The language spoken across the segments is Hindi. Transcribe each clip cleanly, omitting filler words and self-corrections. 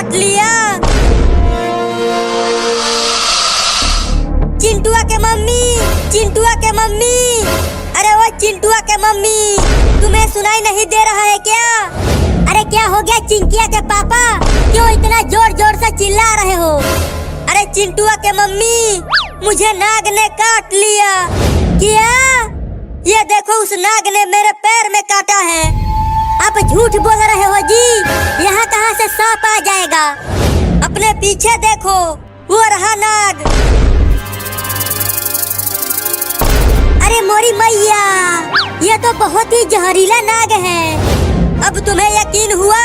काट लिया। चिंटुआ के मम्मी, चिंटुआ के मम्मी, अरे वो चिंटुआ के मम्मी, तुम्हें सुनाई नहीं दे रहा है क्या? अरे क्या हो गया चिंकिया के पापा, क्यों इतना जोर जोर से चिल्ला रहे हो? अरे चिंटुआ के मम्मी, मुझे नाग ने काट लिया। क्या? ये देखो उस नाग ने मेरे पैर में काटा है। आप झूठ बोल रहे हो जी, यहाँ कहाँ से सांप आ जाएगा? अपने पीछे देखो, वो रहा नाग। अरे मोरी मैया, ये तो बहुत ही जहरीला नाग है। अब तुम्हें यकीन हुआ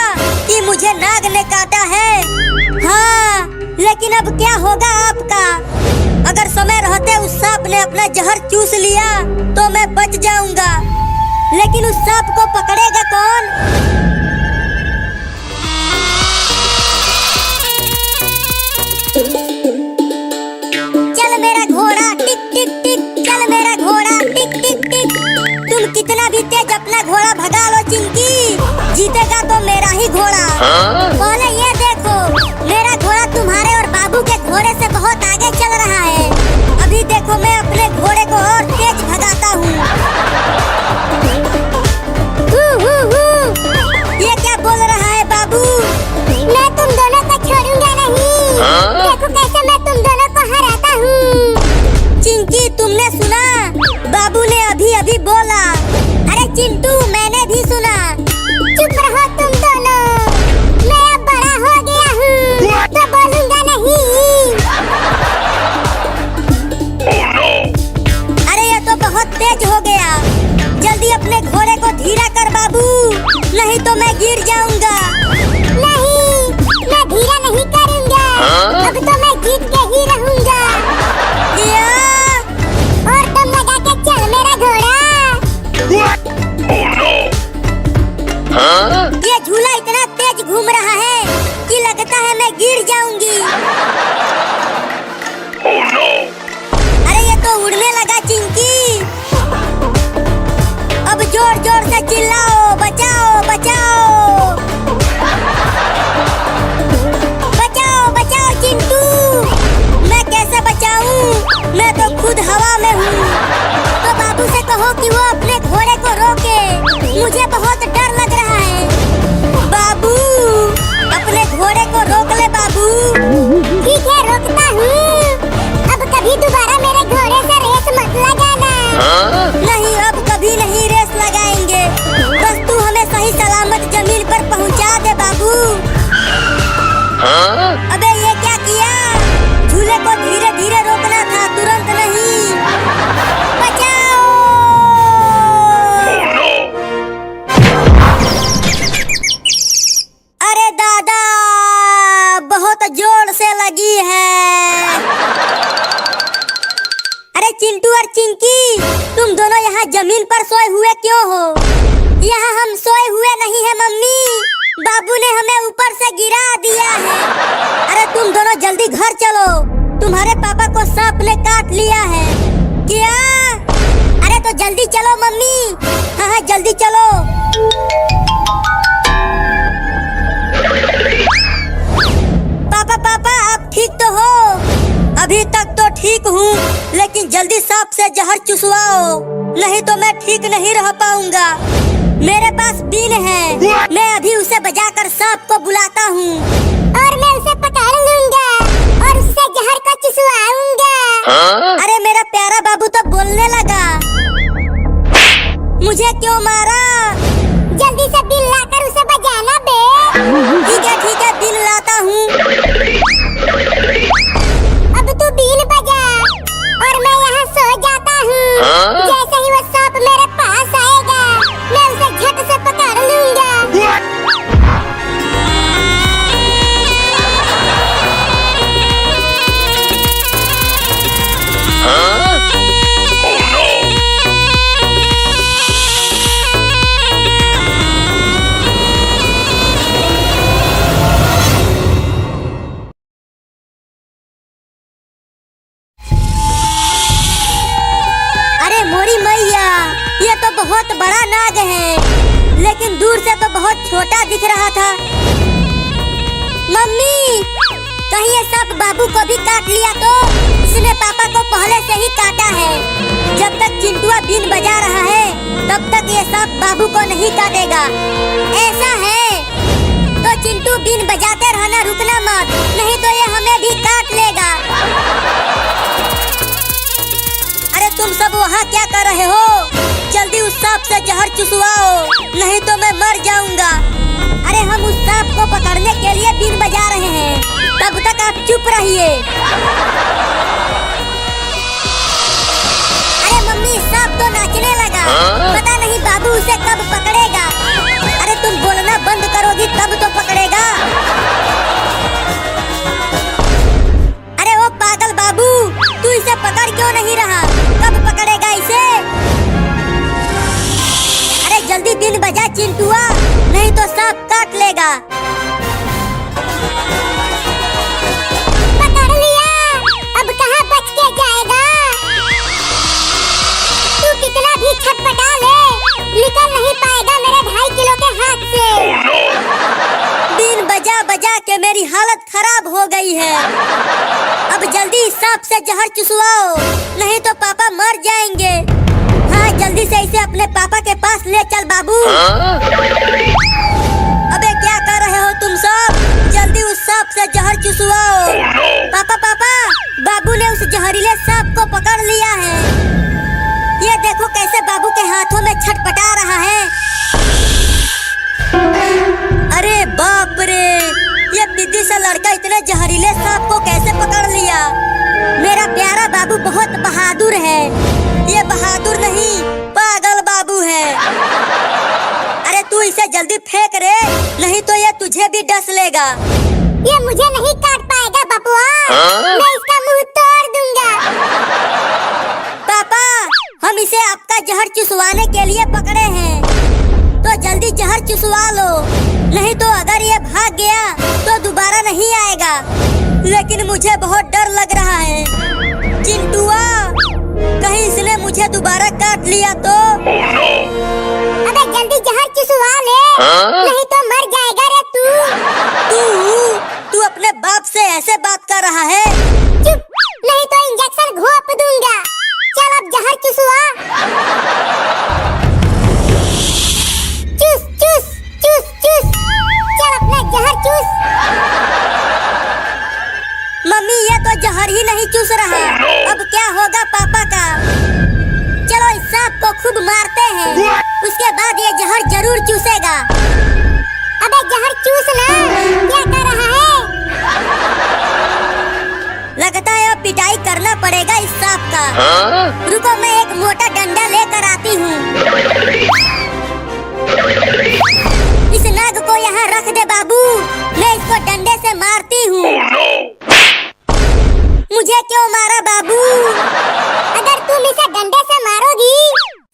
कि मुझे नाग ने काटा है? हाँ, लेकिन अब क्या होगा आपका? अगर समय रहते उस सांप ने अपना जहर चूस लिया तो मैं बच जाऊंगा, लेकिन उस सांप को पकड़ेगा कौन? चल मेरा घोड़ा टिक टिक टिक, चल मेरा घोड़ा टिक टिक टिक। तुम कितना भी तेज अपना घोड़ा भगा लो चिंकी, जीतेगा तो मेरा ही घोड़ा। पहले ये देखो, मेरा घोड़ा तुम्हारे और बाबू के घोड़े से बहुत आगे चल रहा है। अभी देखो मैं अपने घोड़े को और तेज भगाता हूँ। ये क्या बोल रहा है बाबू? मैं तुम दोनों को छोड़ूंगा नहीं। देखो कैसे मैं तुम दोनों को हराता हूँ। चिंकी तुमने सुना? बाबू ने अभी अभी बोला। अरे चिंटू मैंने भी सुना। चुप रहो तुम दोनों, मैं अब बड़ा हो गया हूँ तो बोलूंगा नहीं। Oh, no. अरे ये तो बहुत तेज हो गया, जल्दी अपने घोड़े को धीरा कर बाबू, नहीं तो मैं गिर जाऊंगा। नहीं, मैं धीरा नहीं करूंगा। अब तो मैं जीत के ही रहूंगा। और तुम लगा के चल मेरा घोड़ा। Oh, no. ये झूला इतना तेज घूम रहा है कि लगता है मैं गिर जाऊंगी। Oh, no. अरे ये तो उड़ने लगा चिंकी। अब जोर जोर से चिल्लाओ, बचाओ बचाओ बचाओ बचाओ चिंटू। मैं कैसे बचाऊं, मैं तो खुद हवा में हूँ। तो बाबू से कहो कि वो अपने घोड़े को रोके, मुझे बहुत डर लग रहा है। बाबू अपने घोड़े को रोक ले बाबू। ठीक है रोकता हूँ। अब कभी दोबारा मेरे घोड़े से रेस मत लगाना। नहीं, अब कभी नहीं रेस लगाएंगे, बस तू हमें सही सलामत जमीन पर पहुँचा दे बाबू। अबे ये क्या किया? झूले को धीरे धीरे रोकना था, तुरंत नहीं। बचाओ। Oh, no. अरे दादा, बहुत जोर से लगी है। अरे चिंटू और चिंकी, तुम दोनों यहाँ जमीन पर सोए हुए क्यों हो? यहाँ हम सोए हुए नहीं है मम्मी, बाबू ने हमें ऊपर से गिरा दिया है। अरे तुम दोनों जल्दी घर चलो, तुम्हारे पापा को सांप ने काट लिया है। क्या? अरे तो जल्दी चलो मम्मी। हाँ हाँ जल्दी चलो। पापा पापा आप ठीक तो हो? अभी तक तो ठीक हूँ, लेकिन जल्दी सांप से जहर चुसवाओ, नहीं तो मैं ठीक नहीं रह पाऊंगा। मेरे पास बीन है, मैं अभी उसे बजाकर सांप को बुलाता हूँ और मैं उसे पकड़ लूंगा और उससे जहर को चुसवाऊंगा। अरे मेरा प्यारा बाबू तो बोलने लगा। मुझे क्यों मारा? जल्दी से बिल लाकर उसे बजाना बे। ठीक है बिल लाता हूँ। अब तू बीन बजा और मैं यहाँ सो जाता हूँ। जैसे ही वो सांप मेरे पास आएगा, मैं उसे झट से पकड़ लूंगा। बहुत बड़ा नाग है, लेकिन दूर से तो बहुत छोटा दिख रहा था। मम्मी, कहीं ये सांप बाबू को भी काट लिया तो? इसने पापा को पहले से ही काटा है। जब तक चिंटुआ बीन बजा रहा है तब तक ये सांप बाबू को नहीं काटेगा। ऐसा है तो चिंटू बीन बजाते रहना, रुकना मत, नहीं तो ये हमें भी काट लेगा। अरे तुम सब वहाँ क्या कर रहे हो? जल्दी उस सांप से जहर चुसवाओ, नहीं तो मैं मर जाऊंगा। अरे हम उस सांप को पकड़ने के लिए बीन बजा रहे हैं, तब तक आप चुप रहिए। अरे मम्मी, सांप तो नाचने लगा, पता नहीं बाबू उसे कब पकड़ेगा। अरे तुम बोलना बंद करोगी तब तो पकड़ेगा। अरे वो पागल बाबू, तू इसे पकड़ क्यों नहीं रहा? कब पकड़ेगा इसे? अरे जल्दी बीन बजा चिंटुआ, नहीं तो सांप काट लेगा। पकड़ लिया, अब कहाँ बच के जाएगा? तू कितना भी छटपटा ले, निकल नहीं पाएगा मेरे 2.5 किलो के हाथ से। बीन बजा बजा के मेरी हालत खराब हो गई है। अब जल्दी सांप से जहर चुसवाओ, नहीं तो पापा मर जाएंगे। हाँ, जल्दी से इसे अपने पापा के पास ले चल बाबू। अबे क्या कर रहे हो तुम सब? जल्दी उस सांप से जहर चुसवाओ। पापा पापा, बाबू ने उस जहरीले सांप को पकड़ लिया है। ये देखो कैसे बाबू के हाथों में छटपटा रहा है। अरे बाप रे, ये बिद्दी सा लड़का इतने जहरीले सांप को कैसे पकड़ लिया? मेरा प्यारा बाबू बहुत बहादुर है। ये बहादुर नहीं, पागल बाबू है। अरे तू इसे जल्दी फेंक रे, नहीं तो ये तुझे भी डस लेगा। ये मुझे नहीं काट पाएगा बबुआ, मैं इसका मुंह तोड़ दूंगा। पापा, हम इसे आपका जहर चुसवाने के लिए पकड़े हैं, तो जल्दी जहर चुसवा लो, नहीं तो अगर ये भाग गया तो दोबारा नहीं आएगा। लेकिन मुझे बहुत डर लग रहा है। चिंटुआ, कहीं इसने मुझे दोबारा काट लिया तो? अबे जल्दी जहर चुसवा ले, नहीं तो मर जाएगा रे तू अपने बाप से ऐसे बात कर रहा है? चुप, नहीं तो इंजेक्शन घोंप दूंगा। चल अब जहर चुसवा। चूस चूस चूस चूस, चल अपना जहर चूस। मम्मी, ये तो जहर ही नहीं चूस रहा। अब क्या होगा पापा का? चलो इस सांप को खूब मारते हैं, उसके बाद ये जहर जरूर चूसेगा। अबे जहर चूसना, क्या कर रहा है? लगता है अब पिटाई करना पड़ेगा इस सांप का। रुको, मैं एक मोटा डंडा लेकर आती हूँ। इस नाग को यहाँ रख दे बाबू, मैं इसको डंडे से मारती हूँ। मुझे क्यों मारा बाबू? अगर तुम इसे डंडे से मारोगी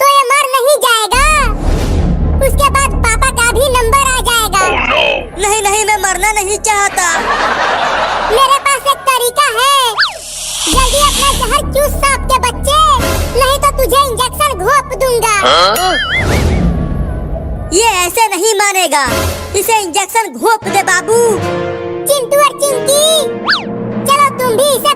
तो ये मर नहीं जाएगा, उसके बाद पापा का भी नंबर आ जाएगा। नहीं नहीं, मैं मरना नहीं चाहता। मेरे पास एक तरीका है, जल्दी अपना जहर चूस सांप के बच्चे, नहीं तो तुझे इंजेक्शन घोंप दूंगा। ये ऐसे नहीं मानेगा, इसे इंजेक्शन घोंप दे बाबू। चिंटू और चिंकी, चलो तुम भी इसे